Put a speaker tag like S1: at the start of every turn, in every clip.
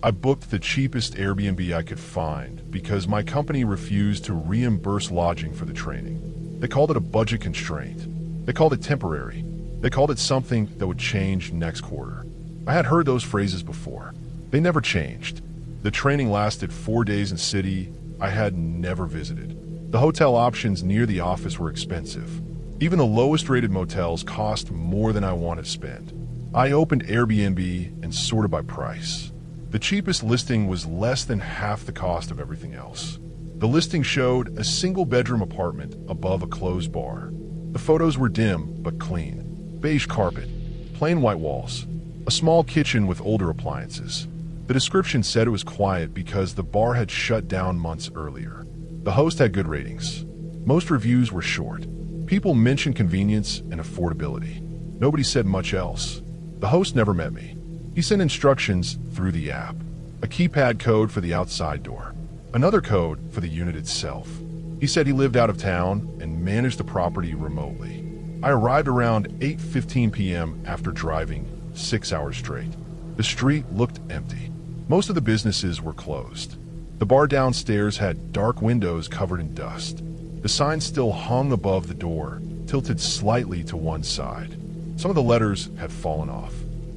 S1: I booked the cheapest Airbnb I could find because my company refused to reimburse lodging for the training. They called it a budget constraint. They called it temporary. They called it something that would change next quarter. I had heard those phrases before. They never changed. The training lasted 4 days in a city I had never visited. The hotel options near the office were expensive. Even the lowest rated motels cost more than I wanted to spend. I opened Airbnb and sorted by price. The cheapest listing was less than half the cost of everything else. The listing showed a single-bedroom apartment above a closed bar. The photos were dim but clean. Beige carpet, plain white walls, a small kitchen with older appliances. The description said it was quiet because the bar had shut down months earlier. The host had good ratings. Most reviews were short. People mentioned convenience and affordability. Nobody said much else. The host never met me. He sent instructions through the app. A keypad code for the outside door. Another code for the unit itself. He said he lived out of town and managed the property remotely. I arrived around 8:15 p.m. after driving 6 hours straight. The street looked empty. Most of the businesses were closed. The bar downstairs had dark windows covered in dust. The sign still hung above the door, tilted slightly to one side. Some of the letters had fallen off.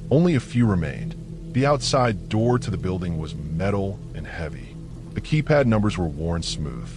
S1: Only a few remained. The outside door to the building was metal and heavy. The keypad numbers were worn smooth.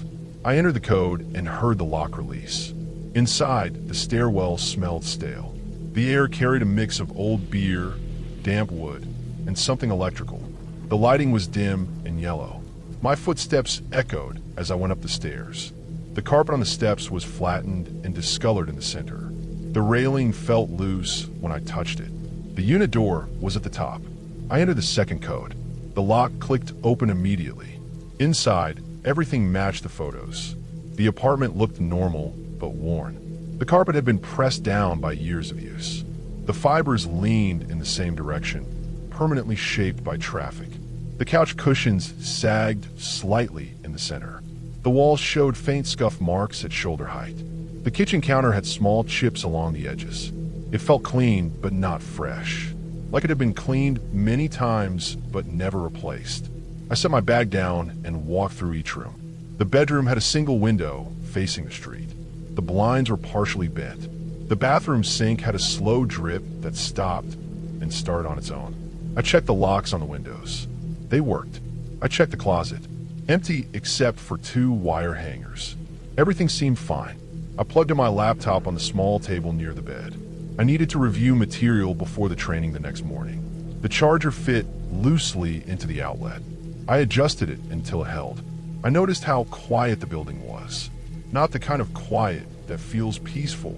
S1: I entered the code and heard the lock release. Inside, the stairwell smelled stale. The air carried a mix of old beer, damp wood, and something electrical. The lighting was dim and yellow. My footsteps echoed as I went up the stairs. The carpet on the steps was flattened and discolored in the center. The railing felt loose when I touched it. The unit door was at the top. I entered the second code. The lock clicked open immediately. Inside, everything matched the photos. The apartment looked normal, but worn. The carpet had been pressed down by years of use. The fibers leaned in the same direction, permanently shaped by traffic. The couch cushions sagged slightly in the center. The walls showed faint scuff marks at shoulder height. The kitchen counter had small chips along the edges. It felt clean, but not fresh. Like it had been cleaned many times, but never replaced. I set my bag down and walked through each room. The bedroom had a single window facing the street. The blinds were partially bent. The bathroom sink had a slow drip that stopped and started on its own. I checked the locks on the windows. They worked. I checked the closet. Empty except for 2 wire hangers. Everything seemed fine. I plugged in my laptop on the small table near the bed. I needed to review material before the training the next morning. The charger fit loosely into the outlet. I adjusted it until it held. I noticed how quiet the building was. Not the kind of quiet that feels peaceful,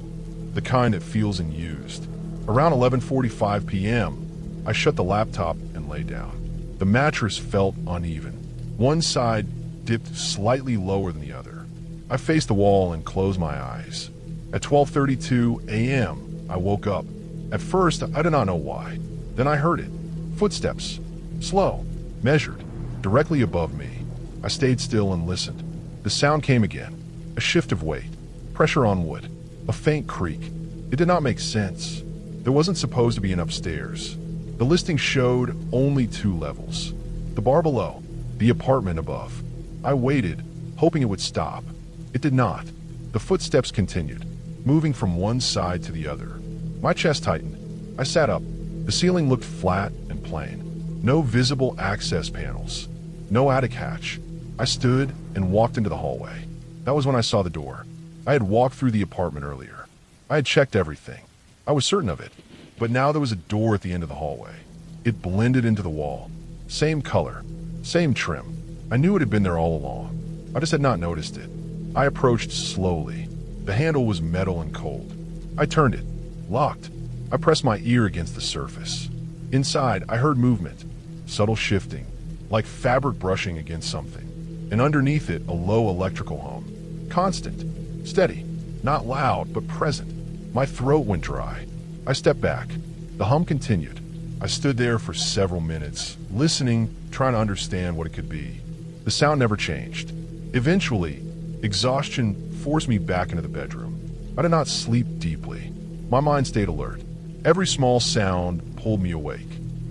S1: the kind that feels unused. Around 11:45 p.m., I shut the laptop and lay down. The mattress felt uneven. One side dipped slightly lower than the other. I faced the wall and closed my eyes. At 12:32 a.m., I woke up. At first, I did not know why. Then I heard it. Footsteps. Slow. Measured. Directly above me. I stayed still and listened. The sound came again. A shift of weight. Pressure on wood. A faint creak. It did not make sense. There wasn't supposed to be an upstairs. The listing showed only 2 levels. The bar below. The apartment above. I waited, hoping it would stop. It did not. The footsteps continued, moving from one side to the other. My chest tightened. I sat up. The ceiling looked flat and plain. No visible access panels. No attic hatch. I stood and walked into the hallway. That was when I saw the door. I had walked through the apartment earlier. I had checked everything. I was certain of it. But now there was a door at the end of the hallway. It blended into the wall. Same color. Same trim. I knew it had been there all along. I just had not noticed it. I approached slowly. The handle was metal and cold. I turned it. Locked. I pressed my ear against the surface. Inside, I heard movement. Subtle shifting. Like fabric brushing against something. And underneath it, a low electrical hum. Constant. Steady. Not loud, but present. My throat went dry. I stepped back. The hum continued. I stood there for several minutes, listening, trying to understand what it could be. The sound never changed. Eventually, exhaustion forced me back into the bedroom. I did not sleep deeply. My mind stayed alert. Every small sound pulled me awake.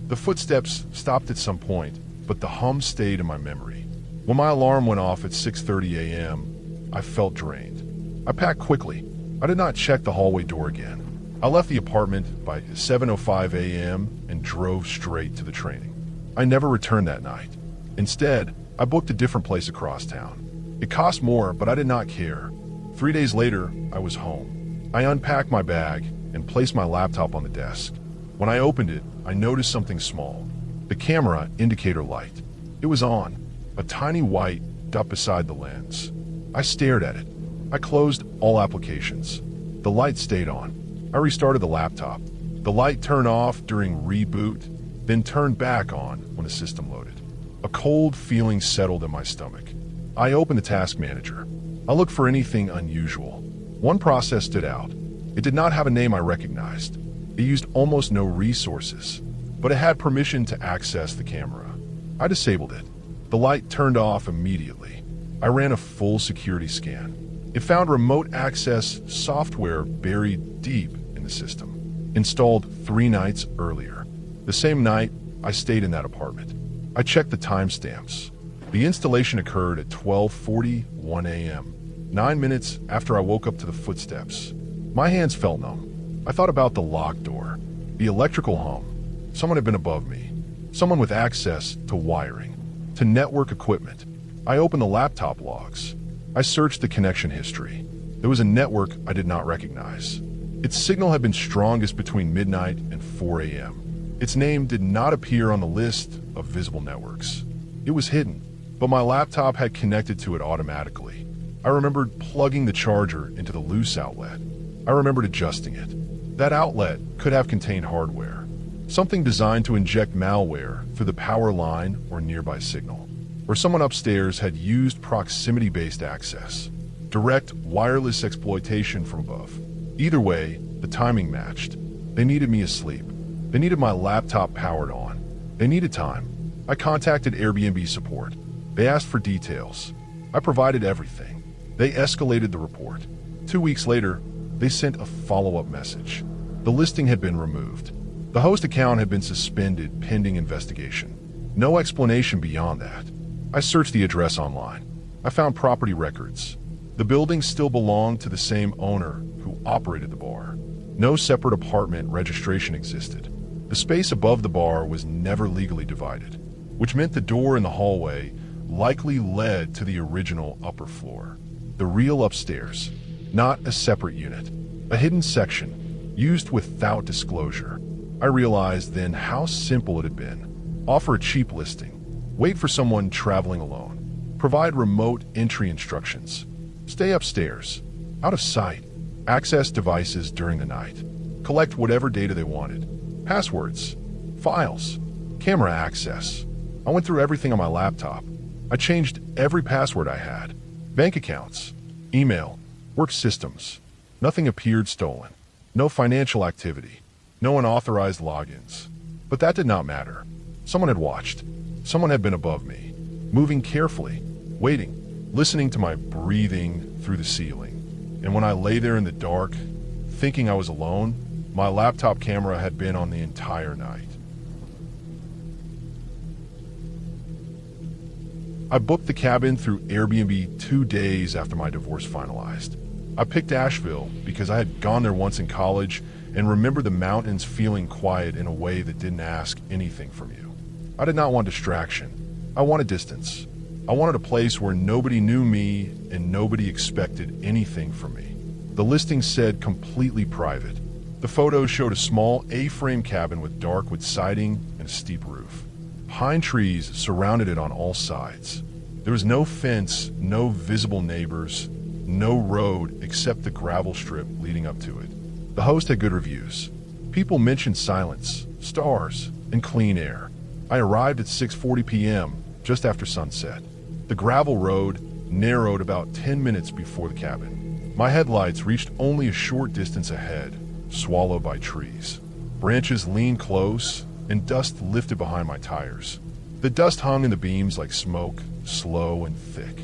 S1: The footsteps stopped at some point, but the hum stayed in my memory. When my alarm went off at 6:30 a.m., I felt drained. I packed quickly. I did not check the hallway door again. I left the apartment by 7:05 a.m. and drove straight to the training. I never returned that night. Instead, I booked a different place across town. It cost more, but I did not care. 3 days later, I was home. I unpacked my bag and placed my laptop on the desk. When I opened it, I noticed something small. The camera indicator light. It was on, a tiny white dot beside the lens. I stared at it. I closed all applications. The light stayed on. I restarted the laptop. The light turned off during reboot, then turned back on when the system loaded. A cold feeling settled in my stomach. I opened the task manager. I looked for anything unusual. One process stood out. It did not have a name I recognized. It used almost no resources, but it had permission to access the camera. I disabled it. The light turned off immediately. I ran a full security scan. It found remote access software buried deep in the system, installed 3 nights earlier. The same night, I stayed in that apartment. I checked the timestamps. The installation occurred at 12:41 a.m., 9 minutes after I woke up to the footsteps. My hands felt numb. I thought about the locked door, the electrical hum. Someone had been above me. Someone with access to wiring, to network equipment. I opened the laptop logs. I searched the connection history. There was a network I did not recognize. Its signal had been strongest between midnight and 4 a.m. Its name did not appear on the list of visible networks. It was hidden, but my laptop had connected to it automatically. I remembered plugging the charger into the loose outlet. I remembered adjusting it. That outlet could have contained hardware, something designed to inject malware through the power line or nearby signal. Or someone upstairs had used proximity-based access, direct wireless exploitation from above. Either way, the timing matched. They needed me asleep. They needed my laptop powered on. They needed time. I contacted Airbnb support. They asked for details. I provided everything. They escalated the report. 2 weeks later, they sent a follow-up message. The listing had been removed. The host account had been suspended pending investigation. No explanation beyond that. I searched the address online. I found property records. The building still belonged to the same owner who operated the bar. No separate apartment registration existed. The space above the bar was never legally divided, which meant the door in the hallway likely led to the original upper floor. The real upstairs, not a separate unit, a hidden section used without disclosure. I realized then how simple it had been. Offer a cheap listing. Wait for someone traveling alone. Provide remote entry instructions. Stay upstairs, out of sight. Access devices during the night. Collect whatever data they wanted. Passwords, files, camera access. I went through everything on my laptop. I changed every password I had. Bank accounts, email, work systems. Nothing appeared stolen. No financial activity. No unauthorized logins. But that did not matter. Someone had watched. Someone had been above me, moving carefully, waiting, listening to my breathing through the ceiling. And when I lay there in the dark, thinking I was alone, my laptop camera had been on the entire night. I booked the cabin through Airbnb 2 days after my divorce finalized. I picked Asheville because I had gone there once in college and remembered the mountains feeling quiet in a way that didn't ask anything from you. I did not want distraction. I wanted distance. I wanted a place where nobody knew me and nobody expected anything from me. The listing said completely private. The photos showed a small A-frame cabin with dark wood siding and a steep roof. Pine trees surrounded it on all sides. There was no fence, no visible neighbors, no road except the gravel strip leading up to it. The host had good reviews. People mentioned silence, stars, and clean air. I arrived at 6:40 p.m., just after sunset. The gravel road narrowed about 10 minutes before the cabin. My headlights reached only a short distance ahead, swallowed by trees. Branches leaned close, and dust lifted behind my tires. The dust hung in the beams like smoke, slow and thick.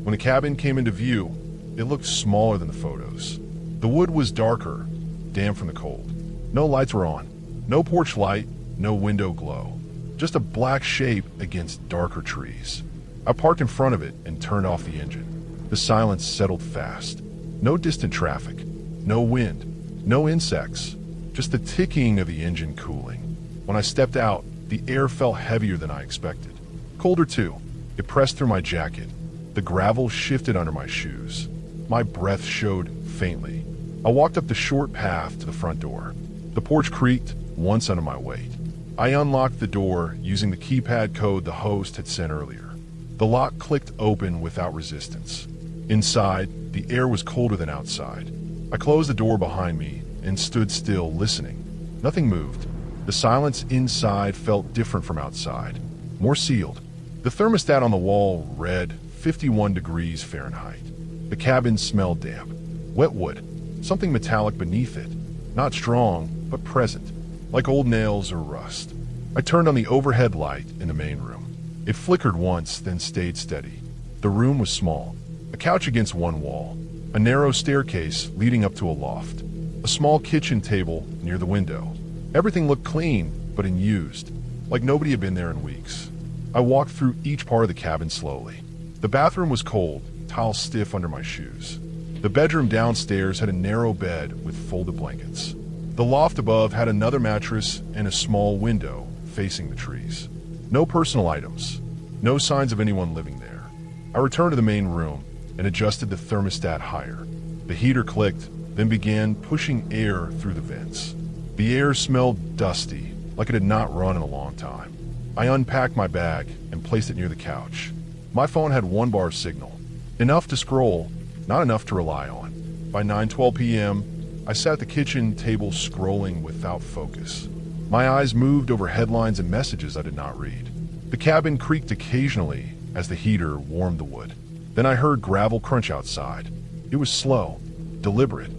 S1: When the cabin came into view, it looked smaller than the photos. The wood was darker, damp from the cold. No lights were on. No porch light, no window glow. just a black shape against darker trees. I parked in front of it and turned off the engine. The silence settled fast. No distant traffic, no wind, no insects, just the ticking of the engine cooling. When I stepped out, the air felt heavier than I expected. Colder too. It pressed through my jacket. The gravel shifted under my shoes. My breath showed faintly. I walked up the short path to the front door. The porch creaked once under my weight. I unlocked the door using the keypad code the host had sent earlier. The lock clicked open without resistance. Inside, the air was colder than outside. I closed the door behind me and stood still, listening. Nothing moved. The silence inside felt different from outside, more sealed. The thermostat on the wall read 51 degrees Fahrenheit. The cabin smelled damp. Wet wood, something metallic beneath it. Not strong, but present, like old nails or rust. I turned on the overhead light in the main room. It flickered once, then stayed steady. The room was small. A couch against one wall, a narrow staircase leading up to a loft, a small kitchen table near the window. Everything looked clean, but unused, like nobody had been there in weeks. I walked through each part of the cabin slowly. The bathroom was cold, tiles stiff under my shoes. The bedroom downstairs had a narrow bed with folded blankets. The loft above had another mattress and a small window facing the trees. No personal items, no signs of anyone living there. I returned to the main room and adjusted the thermostat higher. The heater clicked, then began pushing air through the vents. The air smelled dusty, like it had not run in a long time. I unpacked my bag and placed it near the couch. My phone had one bar signal, enough to scroll, not enough to rely on. By 9:12 p.m., I sat at the kitchen table scrolling without focus. My eyes moved over headlines and messages I did not read. The cabin creaked occasionally as the heater warmed the wood. Then I heard gravel crunch outside. It was slow, deliberate.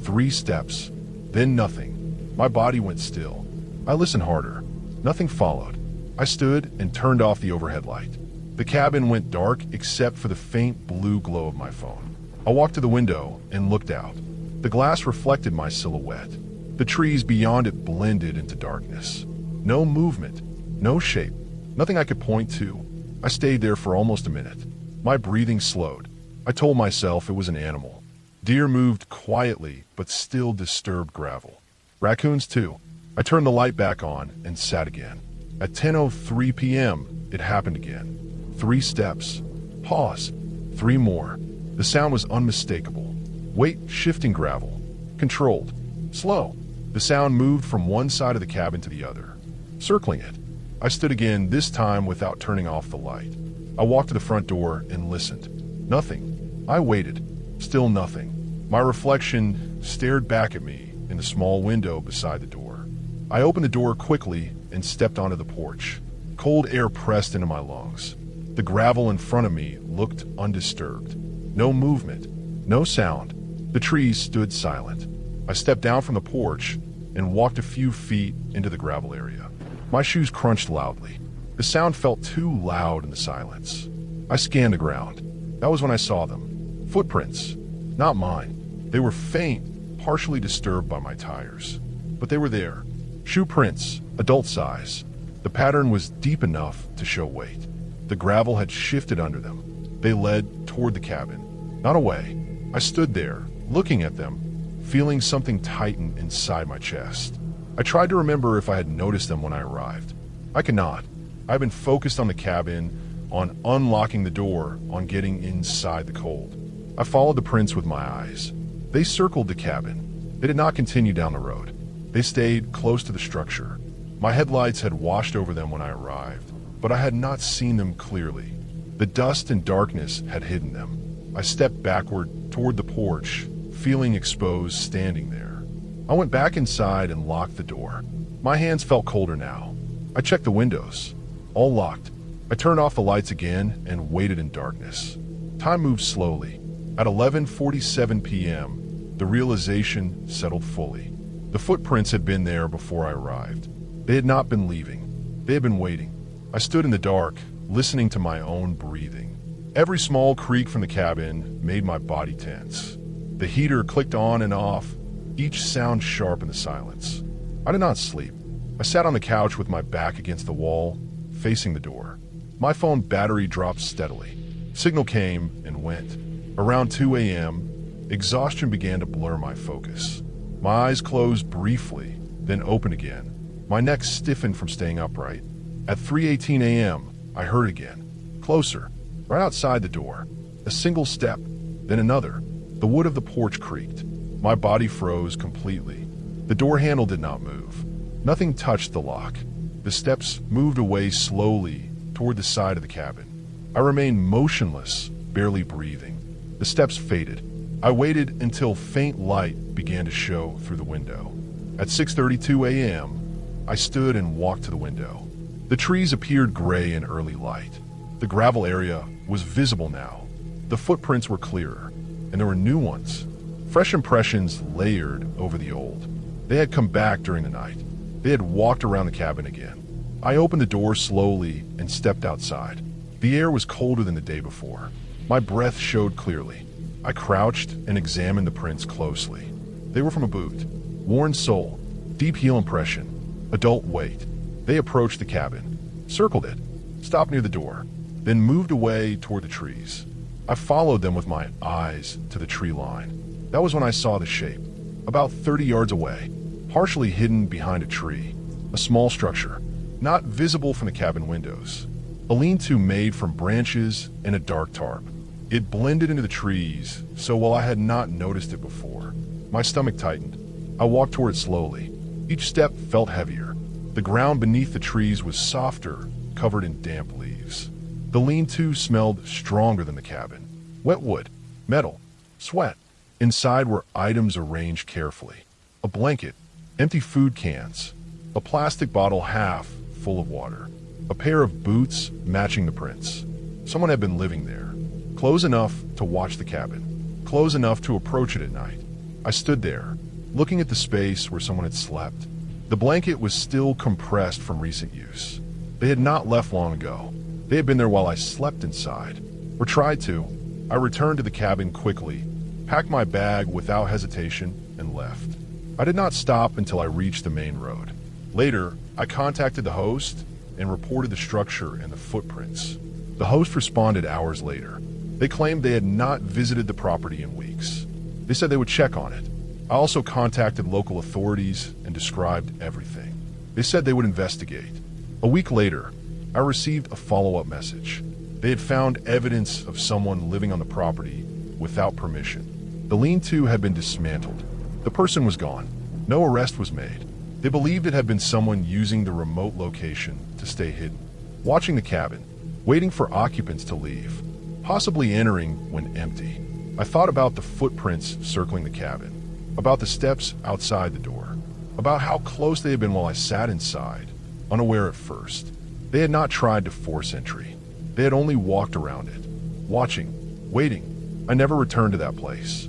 S1: 3 steps, then nothing. My body went still. I listened harder. Nothing followed. I stood and turned off the overhead light. The cabin went dark except for the faint blue glow of my phone. I walked to the window and looked out. The glass reflected my silhouette. The trees beyond it blended into darkness. No movement, no shape, nothing I could point to. I stayed there for almost a minute. My breathing slowed. I told myself it was an animal. Deer moved quietly, but still disturbed gravel. Raccoons too. I turned the light back on and sat again. At 10:03 p.m., it happened again. 3 steps. Pause. 3 more. The sound was unmistakable. Weight shifting gravel. Controlled. Slow. The sound moved from one side of the cabin to the other, circling it. I stood again, this time without turning off the light. I walked to the front door and listened. Nothing. I waited. Still nothing. My reflection stared back at me in the small window beside the door. I opened the door quickly and stepped onto the porch. Cold air pressed into my lungs. The gravel in front of me looked undisturbed. No movement. No sound. The trees stood silent. I stepped down from the porch and walked a few feet into the gravel area. My shoes crunched loudly. The sound felt too loud in the silence. I scanned the ground. That was when I saw them. Footprints. Not mine. They were faint, partially disturbed by my tires. But they were there. Shoe prints, adult size. The pattern was deep enough to show weight. The gravel had shifted under them. They led toward the cabin, not away. I stood there, looking at them, feeling something tighten inside my chest. I tried to remember if I had noticed them when I arrived. I could not. I've been focused on the cabin, on unlocking the door, on getting inside the cold. I followed the prints with my eyes. They circled the cabin. They did not continue down the road. They stayed close to the structure. My headlights had washed over them when I arrived, but I had not seen them clearly. The dust and darkness had hidden them. I stepped backward toward the porch, feeling exposed standing there. I went back inside and locked the door. My hands felt colder now. I checked the windows. All locked. I turned off the lights again and waited in darkness. Time moved slowly. At 11:47 p.m., the realization settled fully. The footprints had been there before I arrived. They had not been leaving. They had been waiting. I stood in the dark, listening to my own breathing. Every small creak from the cabin made my body tense. The heater clicked on and off, each sound sharp in the silence. I did not sleep. I sat on the couch with my back against the wall, facing the door. My phone battery dropped steadily. Signal came and went. Around 2 a.m., exhaustion began to blur my focus. My eyes closed briefly, then opened again. My neck stiffened from staying upright. At 3:18 a.m., I heard again. Closer, right outside the door. A single step, then another. The wood of the porch creaked. My body froze completely. The door handle did not move. Nothing touched the lock. The steps moved away slowly toward the side of the cabin. I remained motionless, barely breathing. The steps faded. I waited until faint light began to show through the window. At 6:32 a.m., I stood and walked to the window. The trees appeared gray in early light. The gravel area was visible now. The footprints were clearer, and there were new ones. Fresh impressions layered over the old. They had come back during the night. They had walked around the cabin again. I opened the door slowly and stepped outside. The air was colder than the day before. My breath showed clearly. I crouched and examined the prints closely. They were from a boot. Worn sole, deep heel impression, adult weight. They approached the cabin, circled it, stopped near the door, then moved away toward the trees. I followed them with my eyes to the tree line. That was when I saw the shape. About 30 yards away, partially hidden behind a tree, a small structure, not visible from the cabin windows. A lean-to made from branches and a dark tarp. It blended into the trees, so while I had not noticed it before, my stomach tightened. I walked toward it slowly. Each step felt heavier. The ground beneath the trees was softer, covered in damp leaves. The lean-to smelled stronger than the cabin. Wet wood, metal, sweat. Inside were items arranged carefully. A blanket, empty food cans, a plastic bottle half full of water, a pair of boots matching the prints. Someone had been living there. Close enough to watch the cabin, close enough to approach it at night. I stood there, looking at the space where someone had slept. The blanket was still compressed from recent use. They had not left long ago. They had been there while I slept inside, or tried to. I returned to the cabin quickly, packed my bag without hesitation, and left. I did not stop until I reached the main road. Later, I contacted the host and reported the structure and the footprints. The host responded hours later. They claimed they had not visited the property in weeks. They said they would check on it. I also contacted local authorities and described everything. They said they would investigate. A week later, I received a follow-up message. They had found evidence of someone living on the property without permission. The lean-to had been dismantled. The person was gone. No arrest was made. They believed it had been someone using the remote location to stay hidden, watching the cabin, waiting for occupants to leave, possibly entering when empty. I thought about the footprints circling the cabin, about the steps outside the door, about how close they had been while I sat inside, unaware at first. They had not tried to force entry. They had only walked around it, watching, waiting. I never returned to that place.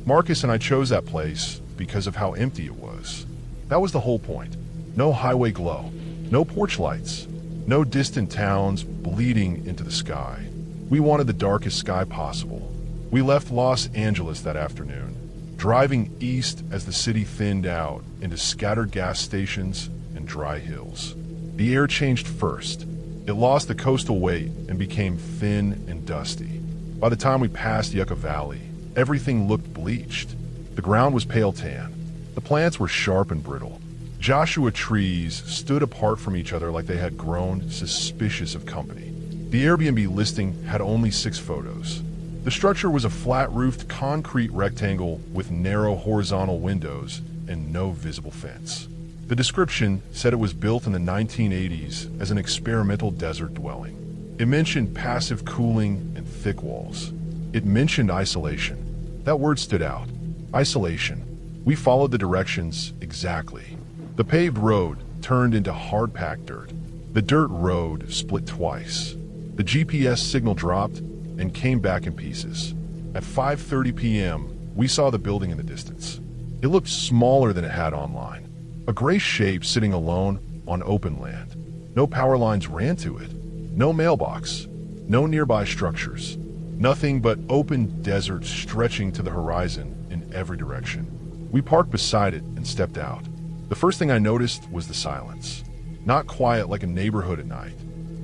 S1: Marcus and I chose that place because of how empty it was. That was the whole point. No highway glow, no porch lights, no distant towns bleeding into the sky. We wanted the darkest sky possible. We left Los Angeles that afternoon, driving east as the city thinned out into scattered gas stations and dry hills. The air changed first. It lost the coastal weight and became thin and dusty. By the time we passed Yucca Valley, everything looked bleached. The ground was pale tan. The plants were sharp and brittle. Joshua trees stood apart from each other like they had grown suspicious of company. The Airbnb listing had only 6 photos. The structure was a flat-roofed concrete rectangle with narrow horizontal windows and no visible fence. The description said it was built in the 1980s as an experimental desert dwelling. It mentioned passive cooling and thick walls. It mentioned isolation. That word stood out. Isolation. We followed the directions exactly. The paved road turned into hard-packed dirt. The dirt road split twice. The GPS signal dropped and came back in pieces. At 5:30 p.m., we saw the building in the distance. It looked smaller than it had online. A gray shape sitting alone on open land. No power lines ran to it. No mailbox. No nearby structures. Nothing but open desert stretching to the horizon in every direction. We parked beside it and stepped out. The first thing I noticed was the silence. Not quiet like a neighborhood at night.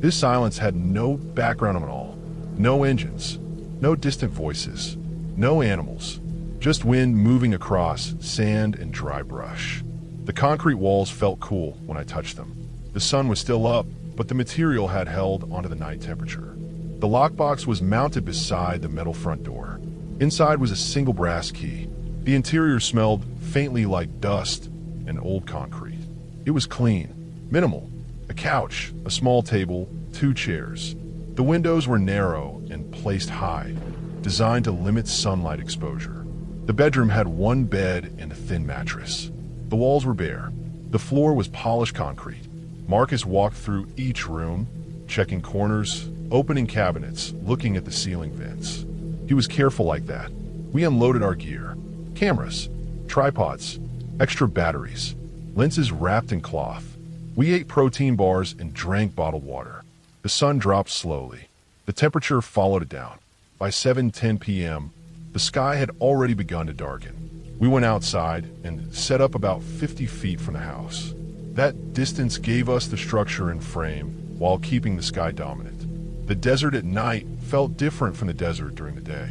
S1: This silence had no background at all. No engines, no distant voices, no animals. Just wind moving across sand and dry brush. The concrete walls felt cool when I touched them. The sun was still up, but the material had held onto the night temperature. The lockbox was mounted beside the metal front door. Inside was a single brass key. The interior smelled faintly like dust and old concrete. It was clean, minimal. A couch, a small table, 2 chairs. The windows were narrow and placed high, designed to limit sunlight exposure. The bedroom had 1 bed and a thin mattress. The walls were bare. The floor was polished concrete. Marcus walked through each room, checking corners, opening cabinets, looking at the ceiling vents. He was careful like that. We unloaded our gear. Cameras, tripods, extra batteries, lenses wrapped in cloth. We ate protein bars and drank bottled water. The sun dropped slowly. The temperature followed it down. By 7:10 p.m., the sky had already begun to darken. We went outside and set up about 50 feet from the house. That distance gave us the structure and frame while keeping the sky dominant. The desert at night felt different from the desert during the day.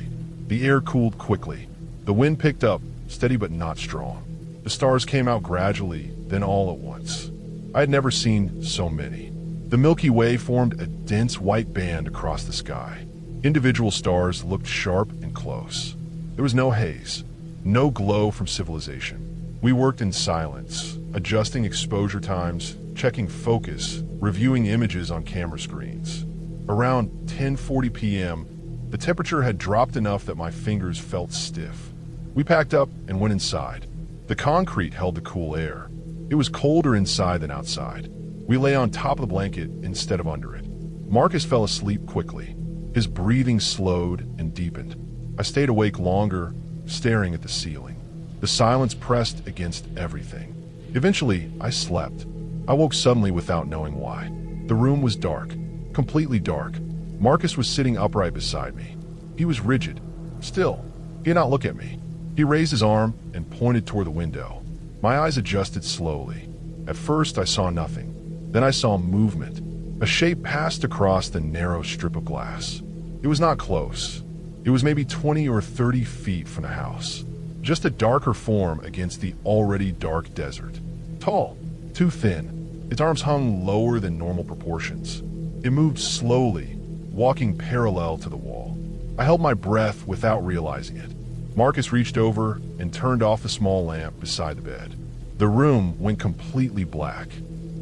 S1: The air cooled quickly. The wind picked up, steady but not strong. The stars came out gradually, then all at once. I had never seen so many. The Milky Way formed a dense white band across the sky. Individual stars looked sharp and close. There was no haze, no glow from civilization. We worked in silence, adjusting exposure times, checking focus, reviewing images on camera screens. Around 10:40 p.m., the temperature had dropped enough that my fingers felt stiff. We packed up and went inside. The concrete held the cool air. It was colder inside than outside. We lay on top of the blanket instead of under it. Marcus fell asleep quickly. His breathing slowed and deepened. I stayed awake longer, staring at the ceiling. The silence pressed against everything. Eventually, I slept. I woke suddenly without knowing why. The room was dark, completely dark. Marcus was sitting upright beside me. He was rigid, still. He did not look at me. He raised his arm and pointed toward the window. My eyes adjusted slowly. At first, I saw nothing. Then I saw movement. A shape passed across the narrow strip of glass. It was not close. It was maybe 20 or 30 feet from the house. Just a darker form against the already dark desert. Tall, too thin. Its arms hung lower than normal proportions. It moved slowly, walking parallel to the wall. I held my breath without realizing it. Marcus reached over and turned off the small lamp beside the bed. The room went completely black.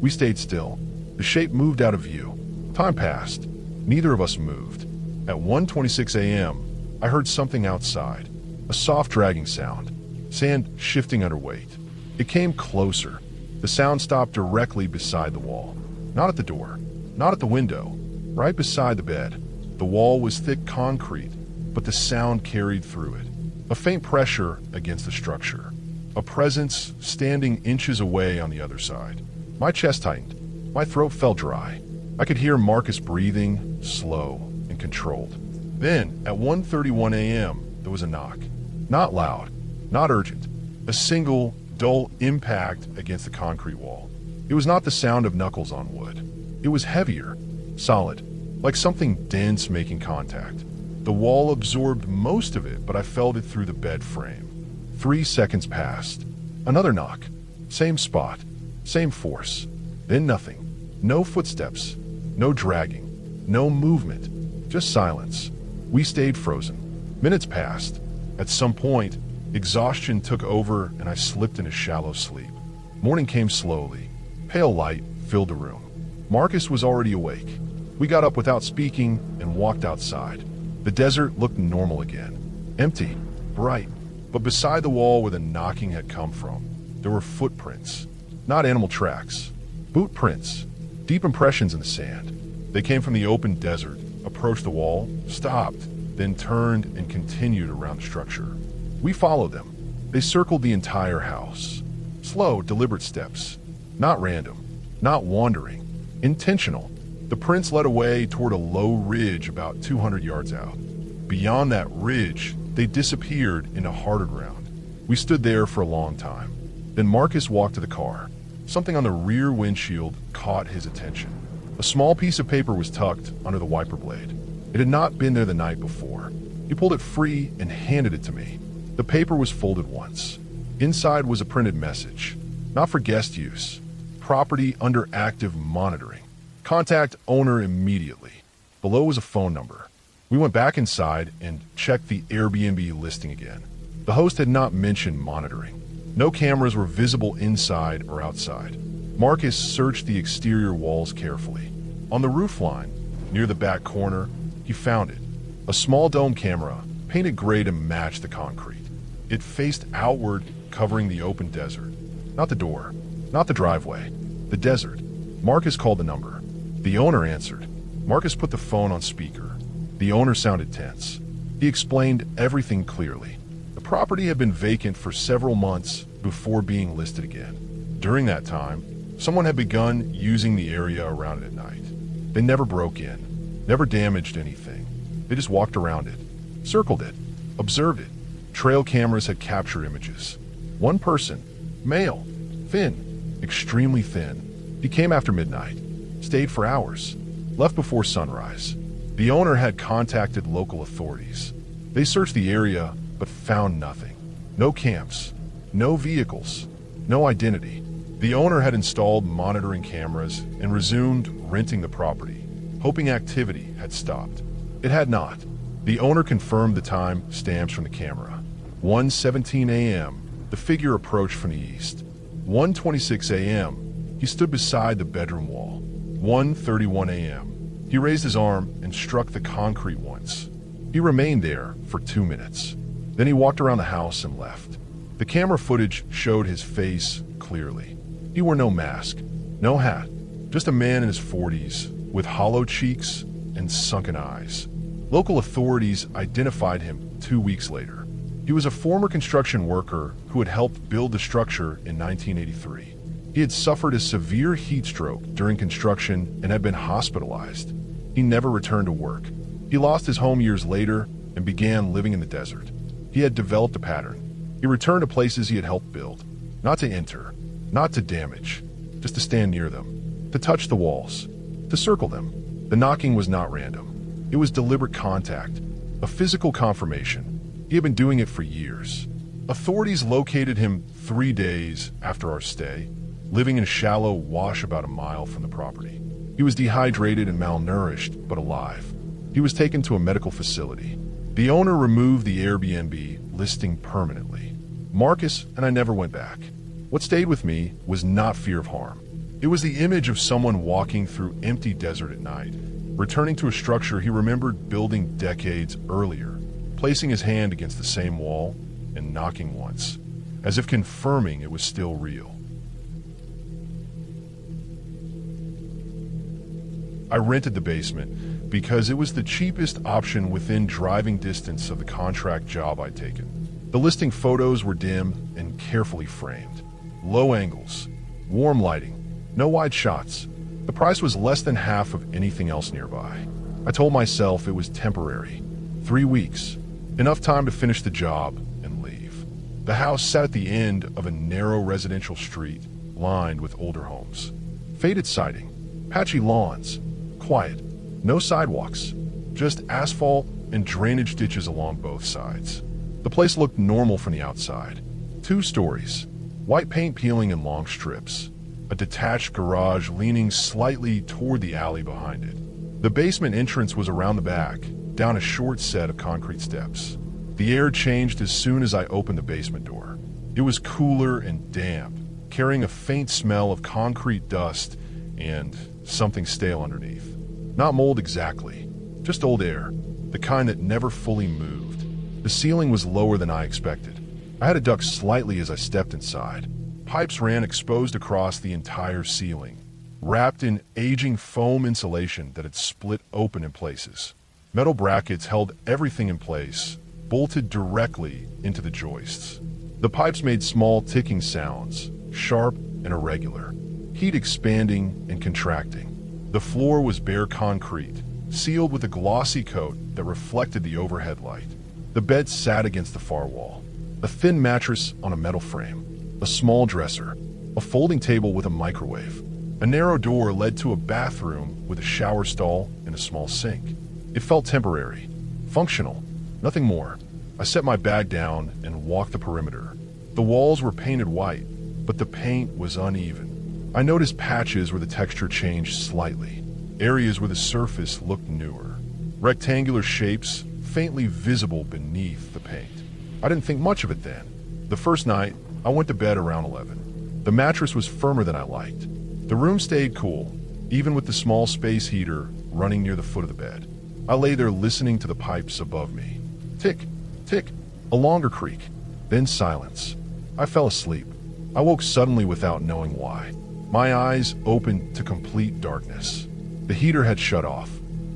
S1: We stayed still. The shape moved out of view. Time passed. Neither of us moved. At 1:26 a.m., I heard something outside. A soft dragging sound. Sand shifting under weight. It came closer. The sound stopped directly beside the wall. Not at the door. Not at the window. Right beside the bed. The wall was thick concrete, but the sound carried through it. A faint pressure against the structure. A presence standing inches away on the other side. My chest tightened. My throat felt dry. I could hear Marcus breathing, slow and controlled. Then, at 1:31 a.m., there was a knock. Not loud, not urgent. A single, dull impact against the concrete wall. It was not the sound of knuckles on wood. It was heavier, solid, like something dense making contact. The wall absorbed most of it, but I felt it through the bed frame. 3 seconds passed. Another knock. Same spot. Same force. Then nothing. No footsteps. No dragging. No movement. Just silence. We stayed frozen. Minutes passed. At some point, exhaustion took over and I slipped into shallow sleep. Morning came slowly. Pale light filled the room. Marcus was already awake. We got up without speaking and walked outside. The desert looked normal again. Empty, bright. But beside the wall where the knocking had come from, there were footprints. Not animal tracks. Boot prints. Deep impressions in the sand. They came from the open desert, approached the wall, stopped, then turned and continued around the structure. We followed them. They circled the entire house. Slow, deliberate steps. Not random. Not wandering. Intentional. The prints led away toward a low ridge about 200 yards out. Beyond that ridge, they disappeared into harder ground. We stood there for a long time. Then Marcus walked to the car. Something on the rear windshield caught his attention. A small piece of paper was tucked under the wiper blade. It had not been there the night before. He pulled it free and handed it to me. The paper was folded once. Inside was a printed message. Not for guest use. Property under active monitoring. Contact owner immediately. Below was a phone number. We went back inside and checked the Airbnb listing again. The host had not mentioned monitoring. No cameras were visible inside or outside. Marcus searched the exterior walls carefully. On the roofline, near the back corner, he found it. A small dome camera, painted gray to match the concrete. It faced outward, covering the open desert. Not the door, not the driveway, the desert. Marcus called the number. The owner answered. Marcus put the phone on speaker. The owner sounded tense. He explained everything clearly. The property had been vacant for several months before being listed again. During that time, someone had begun using the area around it at night. They never broke in, never damaged anything. They just walked around it, circled it, observed it. Trail cameras had captured images. One person, male, thin, extremely thin. He came after midnight, stayed for hours, left before sunrise. The owner had contacted local authorities. They searched the area, but found nothing. No camps, no vehicles, no identity. The owner had installed monitoring cameras and resumed renting the property, hoping activity had stopped. It had not. The owner confirmed the time stamps from the camera. 1:17 a.m., the figure approached from the east. 1:26 a.m., he stood beside the bedroom wall. 1:31 a.m., he raised his arm and struck the concrete once. He remained there for 2 minutes. Then he walked around the house and left. The camera footage showed his face clearly. He wore no mask, no hat, just a man in his 40s with hollow cheeks and sunken eyes. Local authorities identified him 2 weeks later. He was a former construction worker who had helped build the structure in 1983. He had suffered a severe heat stroke during construction and had been hospitalized. He never returned to work. He lost his home years later and began living in the desert. He had developed a pattern. He returned to places he had helped build, not to enter, not to damage, just to stand near them, to touch the walls, to circle them. The knocking was not random. It was deliberate contact, a physical confirmation. He had been doing it for years. Authorities located him 3 days after our stay, living in a shallow wash about a mile from the property. He was dehydrated and malnourished, but alive. He was taken to a medical facility. The owner removed the Airbnb listing permanently. Marcus and I never went back. What stayed with me was not fear of harm. It was the image of someone walking through empty desert at night, returning to a structure he remembered building decades earlier, placing his hand against the same wall and knocking once, as if confirming it was still real. I rented the basement because it was the cheapest option within driving distance of the contract job I'd taken. The listing photos were dim and carefully framed. Low angles, warm lighting, no wide shots. The price was less than half of anything else nearby. I told myself it was temporary. 3 weeks, enough time to finish the job and leave. The house sat at the end of a narrow residential street lined with older homes. Faded siding, patchy lawns, quiet, no sidewalks, just asphalt and drainage ditches along both sides. The place looked normal from the outside. 2 stories, white paint peeling in long strips, a detached garage leaning slightly toward the alley behind it. The basement entrance was around the back, down a short set of concrete steps. The air changed as soon as I opened the basement door. It was cooler and damp, carrying a faint smell of concrete dust and something stale underneath. Not mold exactly, just old air, the kind that never fully moved. The ceiling was lower than I expected. I had to duck slightly as I stepped inside. Pipes ran exposed across the entire ceiling, wrapped in aging foam insulation that had split open in places. Metal brackets held everything in place, bolted directly into the joists. The pipes made small ticking sounds, sharp and irregular, heat expanding and contracting. The floor was bare concrete, sealed with a glossy coat that reflected the overhead light. The bed sat against the far wall. A thin mattress on a metal frame, a small dresser, a folding table with a microwave. A narrow door led to a bathroom with a shower stall and a small sink. It felt temporary, functional, nothing more. I set my bag down and walked the perimeter. The walls were painted white, but the paint was uneven. I noticed patches where the texture changed slightly, areas where the surface looked newer. Rectangular shapes faintly visible beneath the paint. I didn't think much of it then. The first night, I went to bed around 11. The mattress was firmer than I liked. The room stayed cool, even with the small space heater running near the foot of the bed. I lay there listening to the pipes above me. Tick, tick, a longer creak, then silence. I fell asleep. I woke suddenly without knowing why. My eyes opened to complete darkness. The heater had shut off.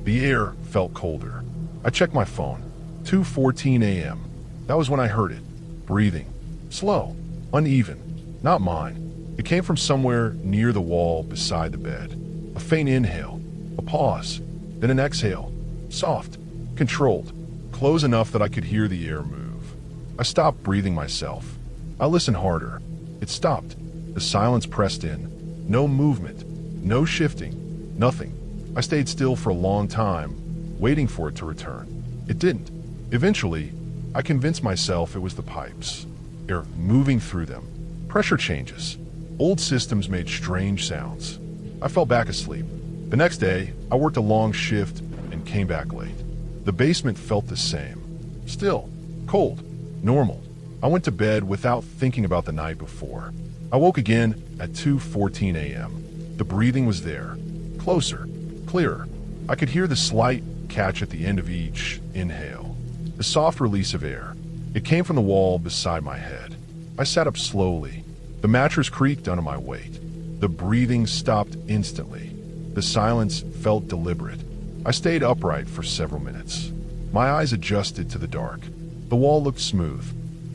S1: The air felt colder. I checked my phone. 2:14 a.m. That was when I heard it. Breathing. Slow. Uneven. Not mine. It came from somewhere near the wall beside the bed. A faint inhale. A pause. Then an exhale. Soft. Controlled. Close enough that I could hear the air move. I stopped breathing myself. I listened harder. It stopped. The silence pressed in. No movement. No shifting. Nothing. I stayed still for a long time, waiting for it to return. It didn't. Eventually, I convinced myself it was the pipes. Air moving through them. Pressure changes. Old systems made strange sounds. I fell back asleep. The next day, I worked a long shift and came back late. The basement felt the same. Still, cold, normal. I went to bed without thinking about the night before. I woke again at 2:14 a.m. The breathing was there. Closer, clearer. I could hear the slight catch at the end of each inhale. The soft release of air. It came from the wall beside my head. I sat up slowly. The mattress creaked under my weight. The breathing stopped instantly. The silence felt deliberate. I stayed upright for several minutes. My eyes adjusted to the dark. The wall looked smooth,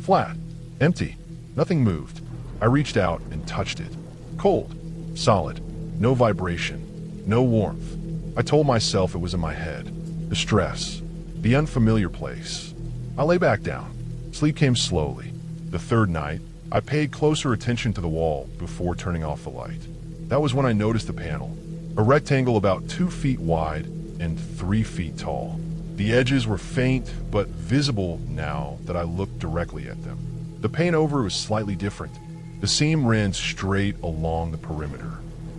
S1: flat, empty. Nothing moved. I reached out and touched it. Cold, solid, no vibration, no warmth. I told myself it was in my head. The stress, the unfamiliar place. I lay back down. Sleep came slowly. The third night, I paid closer attention to the wall before turning off the light. That was when I noticed the panel, a rectangle about 2 feet wide and 3 feet tall. The edges were faint but visible now that I looked directly at them. The paint over was slightly different. The seam ran straight along the perimeter.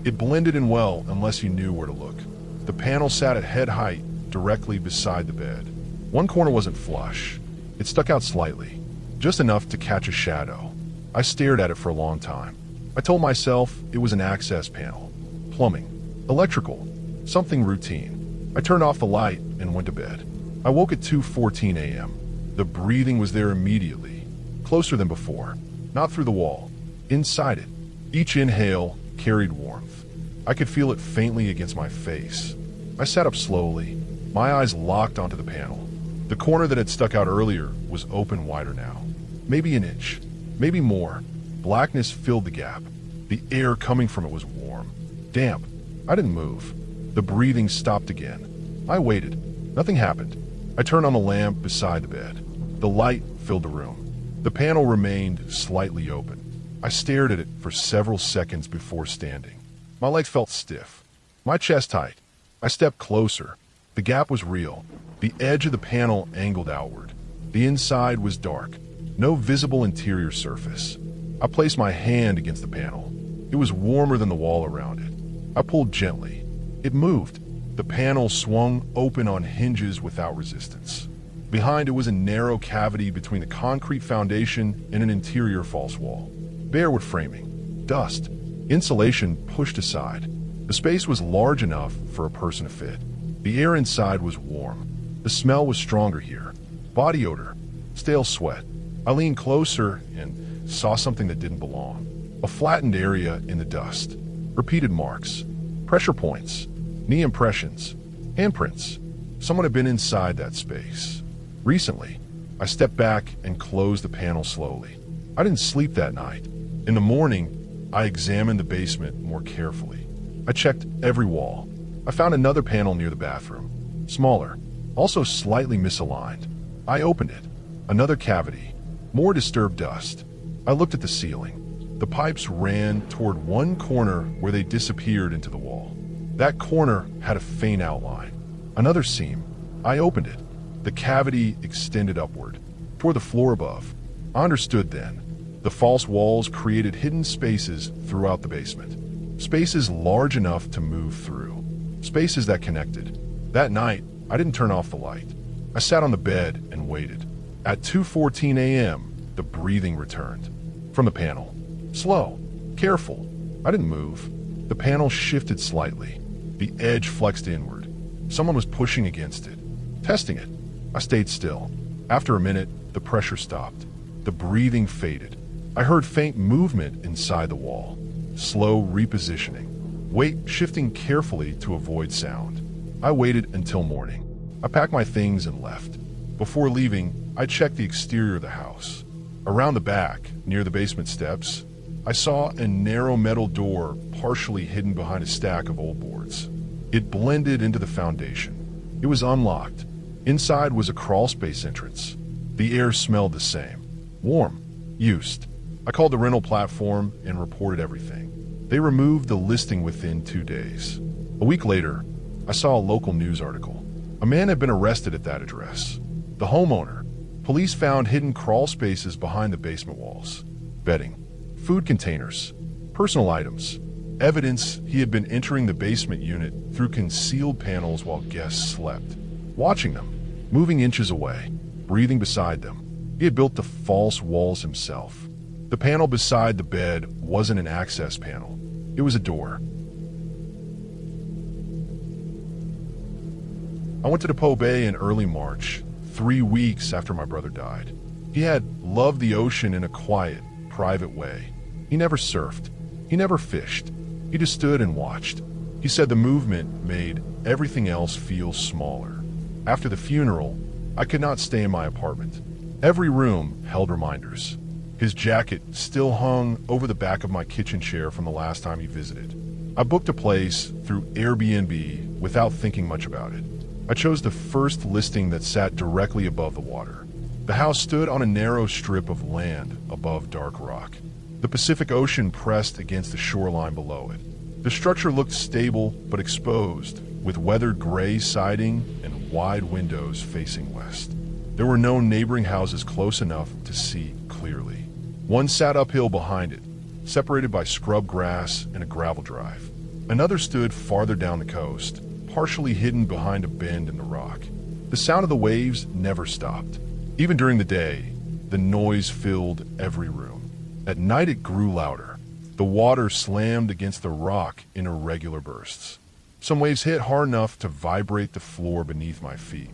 S1: It blended in well unless you knew where to look. The panel sat at head height directly beside the bed. One corner wasn't flush. It stuck out slightly, just enough to catch a shadow. I stared at it for a long time. I told myself it was an access panel, plumbing, electrical, something routine. I turned off the light and went to bed. I woke at 2:14 a.m. The breathing was there immediately, closer than before, not through the wall, inside it. Each inhale carried warmth. I could feel it faintly against my face. I sat up slowly, my eyes locked onto the panel. The corner that had stuck out earlier was open wider now. Maybe an inch, maybe more. Blackness filled the gap. The air coming from it was warm, damp. I didn't move. The breathing stopped again. I waited. Nothing happened. I turned on the lamp beside the bed. The light filled the room. The panel remained slightly open. I stared at it for several seconds before standing. My legs felt stiff, my chest tight. I stepped closer. The gap was real. The edge of the panel angled outward. The inside was dark, no visible interior surface. I placed my hand against the panel. It was warmer than the wall around it. I pulled gently. It moved. The panel swung open on hinges without resistance. Behind it was a narrow cavity between the concrete foundation and an interior false wall. Bare wood framing, dust, insulation pushed aside. The space was large enough for a person to fit. The air inside was warm. The smell was stronger here. Body odor, stale sweat. I leaned closer and saw something that didn't belong. A flattened area in the dust. Repeated marks, pressure points, knee impressions, handprints. Someone had been inside that space. Recently, I stepped back and closed the panel slowly. I didn't sleep that night. In the morning, I examined the basement more carefully. I checked every wall. I found another panel near the bathroom, smaller, also slightly misaligned. I opened it. Another cavity. More disturbed dust. I looked at the ceiling. The pipes ran toward one corner where they disappeared into the wall. That corner had a faint outline. Another seam. I opened it. The cavity extended upward, toward the floor above. I understood then. The false walls created hidden spaces throughout the basement. Spaces large enough to move through. Spaces that connected. That night, I didn't turn off the light. I sat on the bed and waited. At 2:14 a.m., the breathing returned. From the panel. Slow. Careful. I didn't move. The panel shifted slightly. The edge flexed inward. Someone was pushing against it. Testing it. I stayed still. After a minute, the pressure stopped. The breathing faded. I heard faint movement inside the wall. Slow repositioning. Weight shifting carefully to avoid sound. I waited until morning. I packed my things and left. Before leaving, I checked the exterior of the house. Around the back, near the basement steps, I saw a narrow metal door partially hidden behind a stack of old boards. It blended into the foundation. It was unlocked. Inside was a crawlspace entrance. The air smelled the same. Warm. Used. I called the rental platform and reported everything. They removed the listing within 2 days. A week later, I saw a local news article. A man had been arrested at that address. The homeowner. Police found hidden crawl spaces behind the basement walls. Bedding. Food containers. Personal items. Evidence he had been entering the basement unit through concealed panels while guests slept. Watching them. Moving inches away. Breathing beside them. He had built the false walls himself. The panel beside the bed wasn't an access panel. It was a door. I went to Depo Bay in early March, 3 weeks after my brother died. He had loved the ocean in a quiet, private way. He never surfed. He never fished. He just stood and watched. He said the movement made everything else feel smaller. After the funeral, I could not stay in my apartment. Every room held reminders. His jacket still hung over the back of my kitchen chair from the last time he visited. I booked a place through Airbnb without thinking much about it. I chose the first listing that sat directly above the water. The house stood on a narrow strip of land above dark rock. The Pacific Ocean pressed against the shoreline below it. The structure looked stable but exposed, with weathered gray siding and wide windows facing west. There were no neighboring houses close enough to see clearly. One sat uphill behind it, separated by scrub grass and a gravel drive. Another stood farther down the coast, partially hidden behind a bend in the rock. The sound of the waves never stopped. Even during the day, the noise filled every room. At night it grew louder. The water slammed against the rock in irregular bursts. Some waves hit hard enough to vibrate the floor beneath my feet.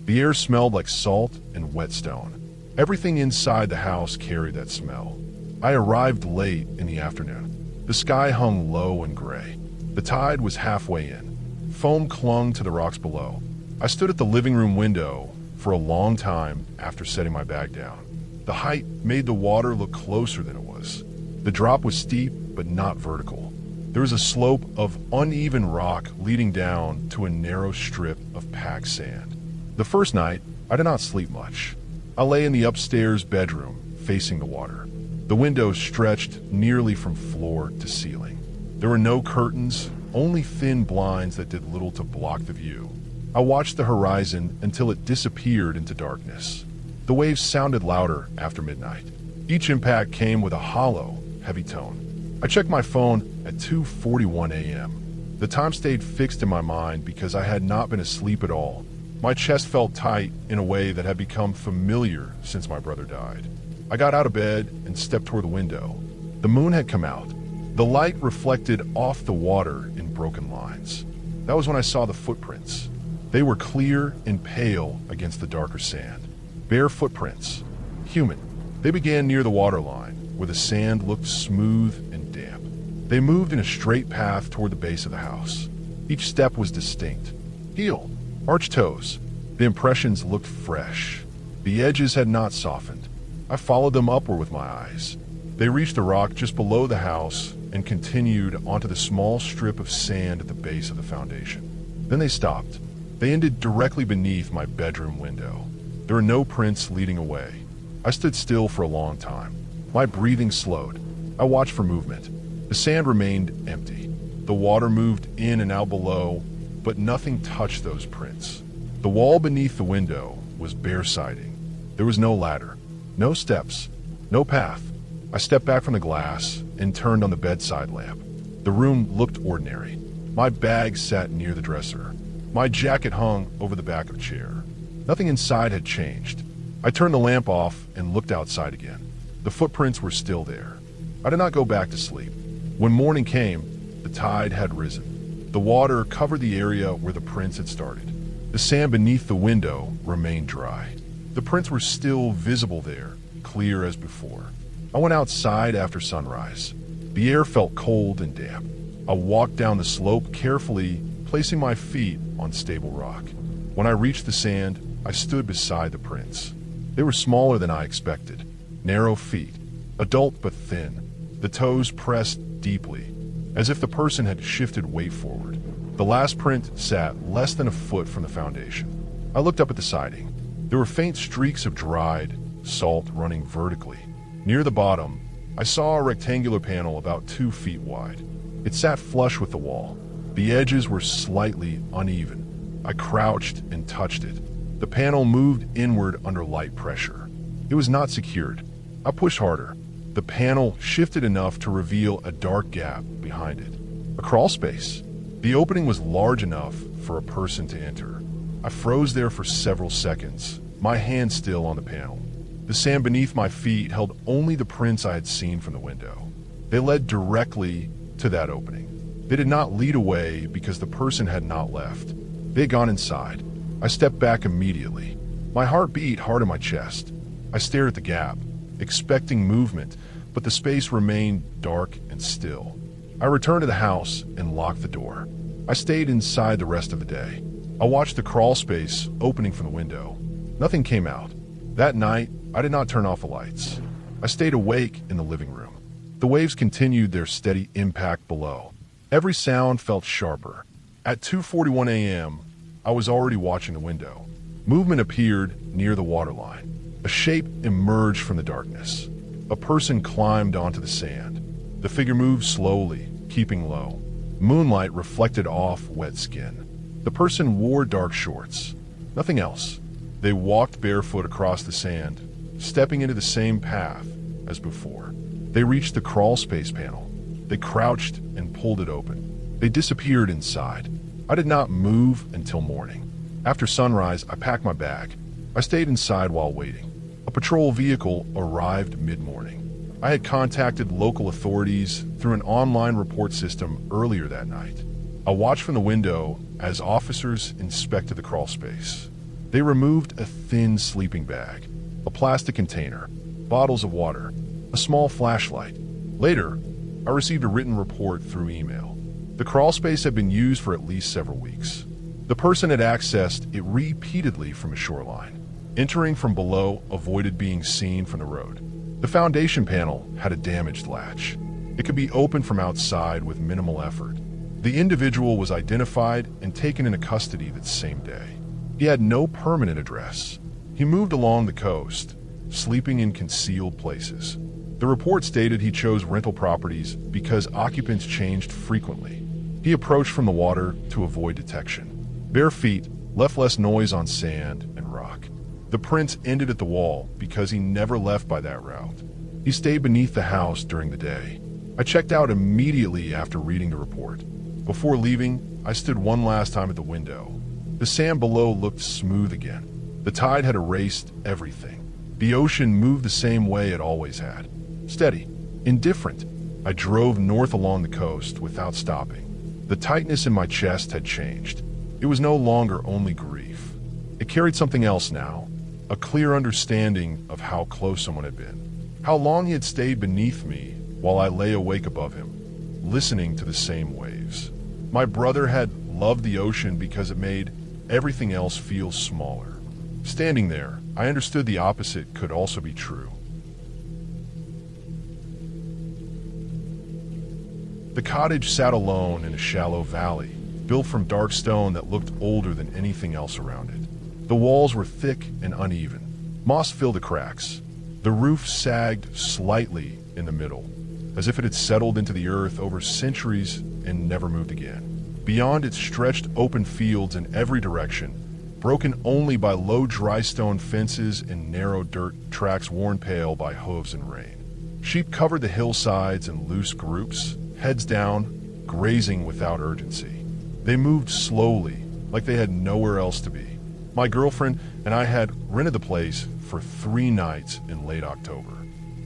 S1: The air smelled like salt and whetstone. Everything inside the house carried that smell. I arrived late in the afternoon. The sky hung low and gray. The tide was halfway in. Foam clung to the rocks below. I stood at the living room window for a long time after setting my bag down. The height made the water look closer than it was. The drop was steep, but not vertical. There was a slope of uneven rock leading down to a narrow strip of packed sand. The first night, I did not sleep much. I lay in the upstairs bedroom, facing the water. The windows stretched nearly from floor to ceiling. There were no curtains, only thin blinds that did little to block the view. I watched the horizon until it disappeared into darkness. The waves sounded louder after midnight. Each impact came with a hollow, heavy tone. I checked my phone at 2:41 a.m. The time stayed fixed in my mind because I had not been asleep at all. My chest felt tight in a way that had become familiar since my brother died. I got out of bed and stepped toward the window. The moon had come out. The light reflected off the water in broken lines. That was when I saw the footprints. They were clear and pale against the darker sand. Bare footprints. Human. They began near the waterline, where the sand looked smooth and damp. They moved in a straight path toward the base of the house. Each step was distinct. Heel. Arched toes. The impressions looked fresh. The edges had not softened. I followed them upward with my eyes. They reached the rock just below the house and continued onto the small strip of sand at the base of the foundation. Then they stopped. They ended directly beneath my bedroom window. There were no prints leading away. I stood still for a long time. My breathing slowed. I watched for movement. The sand remained empty. The water moved in and out below, but nothing touched those prints. The wall beneath the window was bare siding. There was no ladder, no steps, no path. I stepped back from the glass and turned on the bedside lamp. The room looked ordinary. My bag sat near the dresser. My jacket hung over the back of a chair. Nothing inside had changed. I turned the lamp off and looked outside again. The footprints were still there. I did not go back to sleep. When morning came, the tide had risen. The water covered the area where the prints had started. The sand beneath the window remained dry. The prints were still visible there, clear as before. I went outside after sunrise. The air felt cold and damp. I walked down the slope carefully, placing my feet on stable rock. When I reached the sand, I stood beside the prints. They were smaller than I expected. Narrow feet, adult but thin. The toes pressed deeply, as if the person had shifted weight forward. The last print sat less than a foot from the foundation. I looked up at the siding. There were faint streaks of dried salt running vertically. Near the bottom, I saw a rectangular panel about 2 feet wide. It sat flush with the wall. The edges were slightly uneven. I crouched and touched it. The panel moved inward under light pressure. It was not secured. I pushed harder. The panel shifted enough to reveal a dark gap behind it. A crawl space. The opening was large enough for a person to enter. I froze there for several seconds, my hand still on the panel. The sand beneath my feet held only the prints I had seen from the window. They led directly to that opening. They did not lead away because the person had not left. They had gone inside. I stepped back immediately. My heart beat hard in my chest. I stared at the gap, expecting movement, but the space remained dark and still. I returned to the house and locked the door. I stayed inside the rest of the day. I watched the crawl space opening from the window. Nothing came out. That night, I did not turn off the lights. I stayed awake in the living room. The waves continued their steady impact below. Every sound felt sharper. At 2:41 a.m., I was already watching the window. Movement appeared near the waterline. A shape emerged from the darkness. A person climbed onto the sand. The figure moved slowly, keeping low. Moonlight reflected off wet skin. The person wore dark shorts. Nothing else. They walked barefoot across the sand, stepping into the same path as before. They reached the crawl space panel. They crouched and pulled it open. They disappeared inside. I did not move until morning. After sunrise, I packed my bag. I stayed inside while waiting. A patrol vehicle arrived mid-morning. I had contacted local authorities through an online report system earlier that night. I watched from the window as officers inspected the crawl space. They removed a thin sleeping bag, a plastic container, bottles of water, a small flashlight. Later, I received a written report through email. The crawl space had been used for at least several weeks. The person had accessed it repeatedly from a shoreline. Entering from below avoided being seen from the road. The foundation panel had a damaged latch. It could be opened from outside with minimal effort. The individual was identified and taken into custody that same day. He had no permanent address. He moved along the coast, sleeping in concealed places. The report stated he chose rental properties because occupants changed frequently. He approached from the water to avoid detection. Bare feet left less noise on sand and rock. The prints ended at the wall because he never left by that route. He stayed beneath the house during the day. I checked out immediately after reading the report. Before leaving, I stood one last time at the window. The sand below looked smooth again. The tide had erased everything. The ocean moved the same way it always had. Steady, indifferent. I drove north along the coast without stopping. The tightness in my chest had changed. It was no longer only grief. It carried something else now. A clear understanding of how close someone had been. How long he had stayed beneath me while I lay awake above him, listening to the same waves. My brother had loved the ocean because it made everything else feel smaller. Standing there, I understood the opposite could also be true. The cottage sat alone in a shallow valley, built from dark stone that looked older than anything else around it. The walls were thick and uneven. Moss filled the cracks. The roof sagged slightly in the middle, as if it had settled into the earth over centuries and never moved again. Beyond it stretched open fields in every direction, broken only by low dry stone fences and narrow dirt tracks worn pale by hooves and rain. Sheep covered the hillsides in loose groups, heads down, grazing without urgency. They moved slowly, like they had nowhere else to be. My girlfriend and I had rented the place for 3 nights in late October.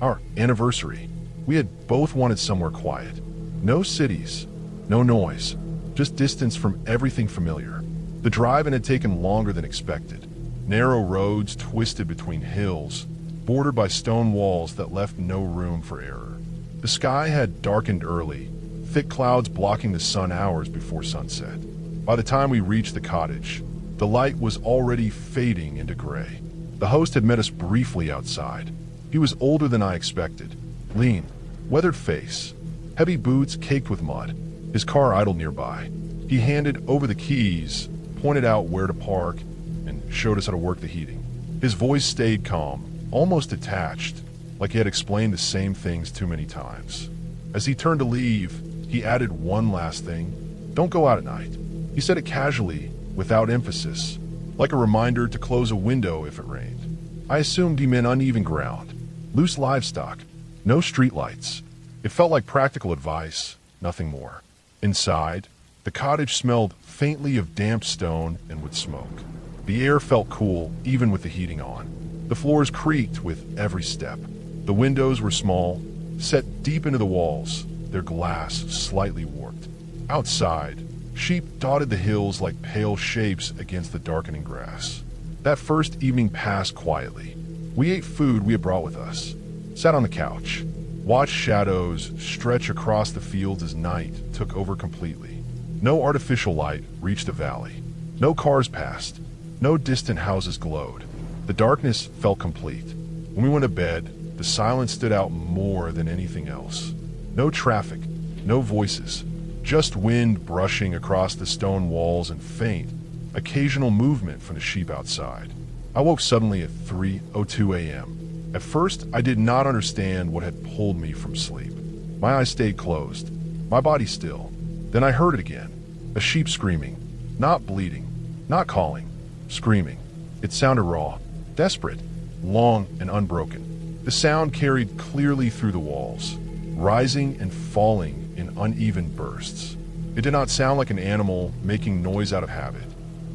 S1: Our anniversary. We had both wanted somewhere quiet. No cities, no noise, just distance from everything familiar. The drive-in had taken longer than expected. Narrow roads twisted between hills, bordered by stone walls that left no room for error. The sky had darkened early, thick clouds blocking the sun hours before sunset. By the time we reached the cottage, the light was already fading into gray. The host had met us briefly outside. He was older than I expected. Lean, weathered face, heavy boots caked with mud. His car idled nearby. He handed over the keys, pointed out where to park, and showed us how to work the heating. His voice stayed calm, almost detached, like he had explained the same things too many times. As he turned to leave, he added one last thing. Don't go out at night. He said it casually, without emphasis, like a reminder to close a window if it rained. I assumed he meant uneven ground, loose livestock, no streetlights. It felt like practical advice, nothing more. Inside, the cottage smelled faintly of damp stone and wood smoke. The air felt cool, even with the heating on. The floors creaked with every step. The windows were small, set deep into the walls, their glass slightly warped. Outside, sheep dotted the hills like pale shapes against the darkening grass. That first evening passed quietly. We ate food we had brought with us, sat on the couch, watched shadows stretch across the fields as night took over completely. No artificial light reached the valley. No cars passed. No distant houses glowed. The darkness felt complete. When we went to bed, the silence stood out more than anything else. No traffic, no voices, just wind brushing across the stone walls and faint, occasional movement from the sheep outside. I woke suddenly at 3:02 a.m. At first, I did not understand what had pulled me from sleep. My eyes stayed closed, my body still. Then I heard it again, a sheep screaming, not bleating, not calling, screaming. It sounded raw, desperate, long and unbroken. The sound carried clearly through the walls, rising and falling in uneven bursts. It did not sound like an animal making noise out of habit.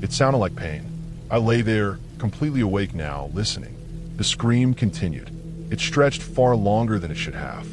S1: It sounded like pain. I lay there, completely awake now, listening. The scream continued. It stretched far longer than it should have.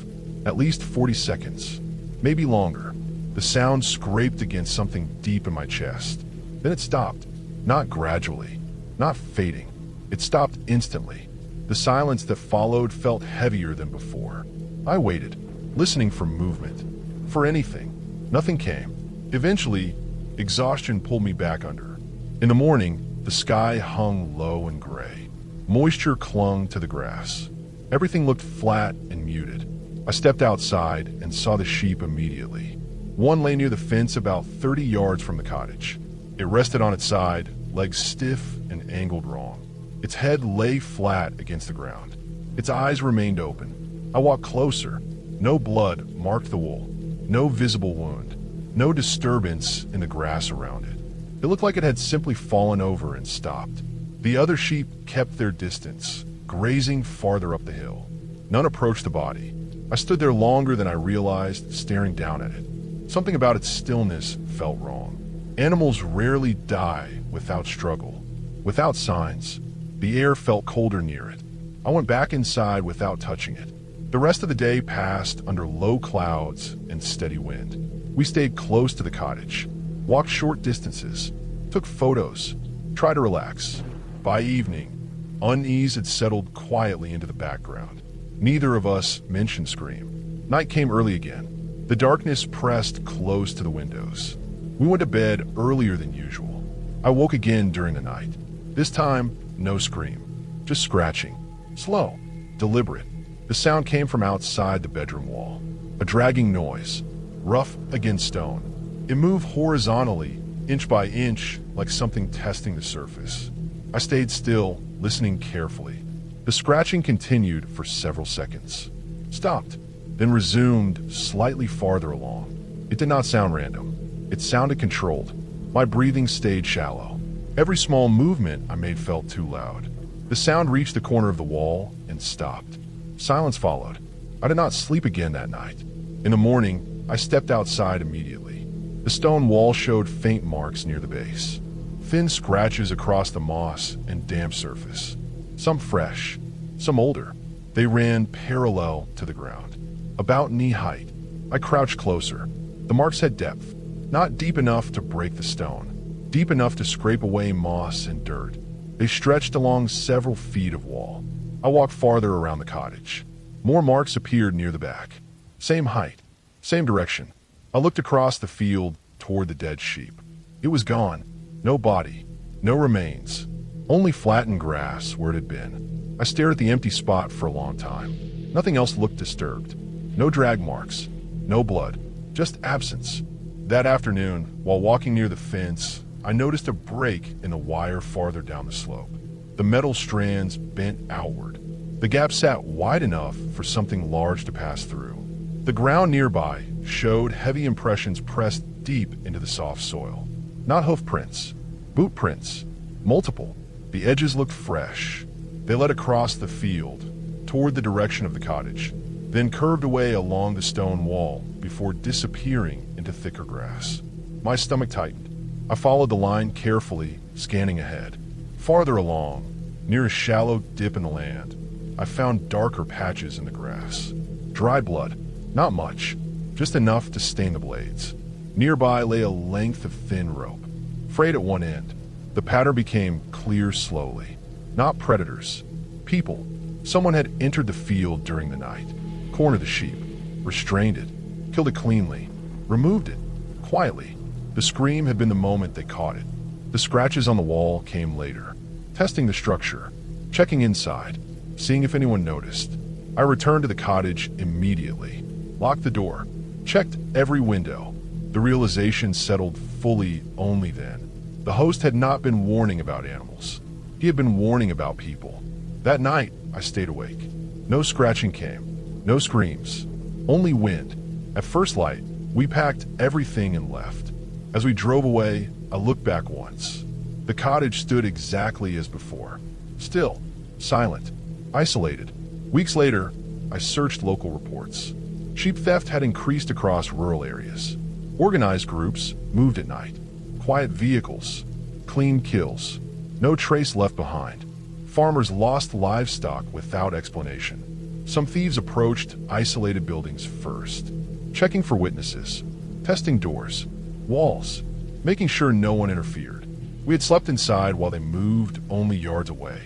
S1: At least 40 seconds, maybe longer. The sound scraped against something deep in my chest. Then it stopped, not gradually, not fading. It stopped instantly. The silence that followed felt heavier than before. I waited, listening for movement, for anything. Nothing came. Eventually, exhaustion pulled me back under. In the morning, the sky hung low and gray. Moisture clung to the grass. Everything looked flat and muted. I stepped outside and saw the sheep immediately. One lay near the fence about 30 yards from the cottage. It rested on its side, legs stiff and angled wrong. Its head lay flat against the ground. Its eyes remained open. I walked closer. No blood marked the wool. No visible wound. No disturbance in the grass around it. It looked like it had simply fallen over and stopped. The other sheep kept their distance, grazing farther up the hill. None approached the body. I stood there longer than I realized, staring down at it. Something about its stillness felt wrong. Animals rarely die without struggle, without signs. The air felt colder near it. I went back inside without touching it. The rest of the day passed under low clouds and steady wind. We stayed close to the cottage, walked short distances, took photos, tried to relax. By evening, unease had settled quietly into the background. Neither of us mentioned Scream. Night came early again. The darkness pressed close to the windows. We went to bed earlier than usual. I woke again during the night. This time, no scream, just scratching. Slow, deliberate. The sound came from outside the bedroom wall. A dragging noise, rough against stone. It moved horizontally, inch by inch, like something testing the surface. I stayed still, listening carefully. The scratching continued for several seconds, stopped, then resumed slightly farther along. It did not sound random. It sounded controlled. My breathing stayed shallow. Every small movement I made felt too loud. The sound reached the corner of the wall and stopped. Silence followed. I did not sleep again that night. In the morning, I stepped outside immediately. The stone wall showed faint marks near the base. Thin scratches across the moss and damp surface. Some fresh, some older. They ran parallel to the ground, about knee height. I crouched closer. The marks had depth, not deep enough to break the stone, deep enough to scrape away moss and dirt. They stretched along several feet of wall. I walked farther around the cottage. More marks appeared near the back. Same height, same direction. I looked across the field toward the dead sheep. It was gone. No body, no remains, only flattened grass where it had been. I stared at the empty spot for a long time. Nothing else looked disturbed. No drag marks, no blood, just absence. That afternoon, while walking near the fence, I noticed a break in the wire farther down the slope. The metal strands bent outward. The gap sat wide enough for something large to pass through. The ground nearby showed heavy impressions pressed deep into the soft soil. Not hoof prints, boot prints, multiple. The edges looked fresh. They led across the field, toward the direction of the cottage, then curved away along the stone wall before disappearing into thicker grass. My stomach tightened. I followed the line carefully, scanning ahead. Farther along, near a shallow dip in the land, I found darker patches in the grass. Dry blood, not much, just enough to stain the blades. Nearby lay a length of thin rope, frayed at one end. The pattern became clear slowly. Not predators. People. Someone had entered the field during the night, cornered the sheep, restrained it, killed it cleanly, removed it, quietly. The scream had been the moment they caught it. The scratches on the wall came later. Testing the structure, checking inside, seeing if anyone noticed. I returned to the cottage immediately, locked the door, checked every window. The realization settled fully only then. The host had not been warning about animals. He had been warning about people. That night, I stayed awake. No scratching came, no screams, only wind. At first light, we packed everything and left. As we drove away, I looked back once. The cottage stood exactly as before. Still, silent, isolated. Weeks later, I searched local reports. Sheep theft had increased across rural areas. Organized groups moved at night. Quiet vehicles, clean kills, no trace left behind. Farmers lost livestock without explanation. Some thieves approached isolated buildings first, checking for witnesses, testing doors, walls, making sure no one interfered. We had slept inside while they moved only yards away.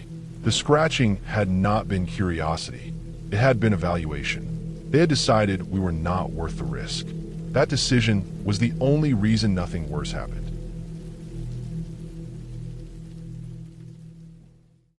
S1: The scratching had not been curiosity. It had been evaluation. They had decided we were not worth the risk. That decision was the only reason nothing worse happened.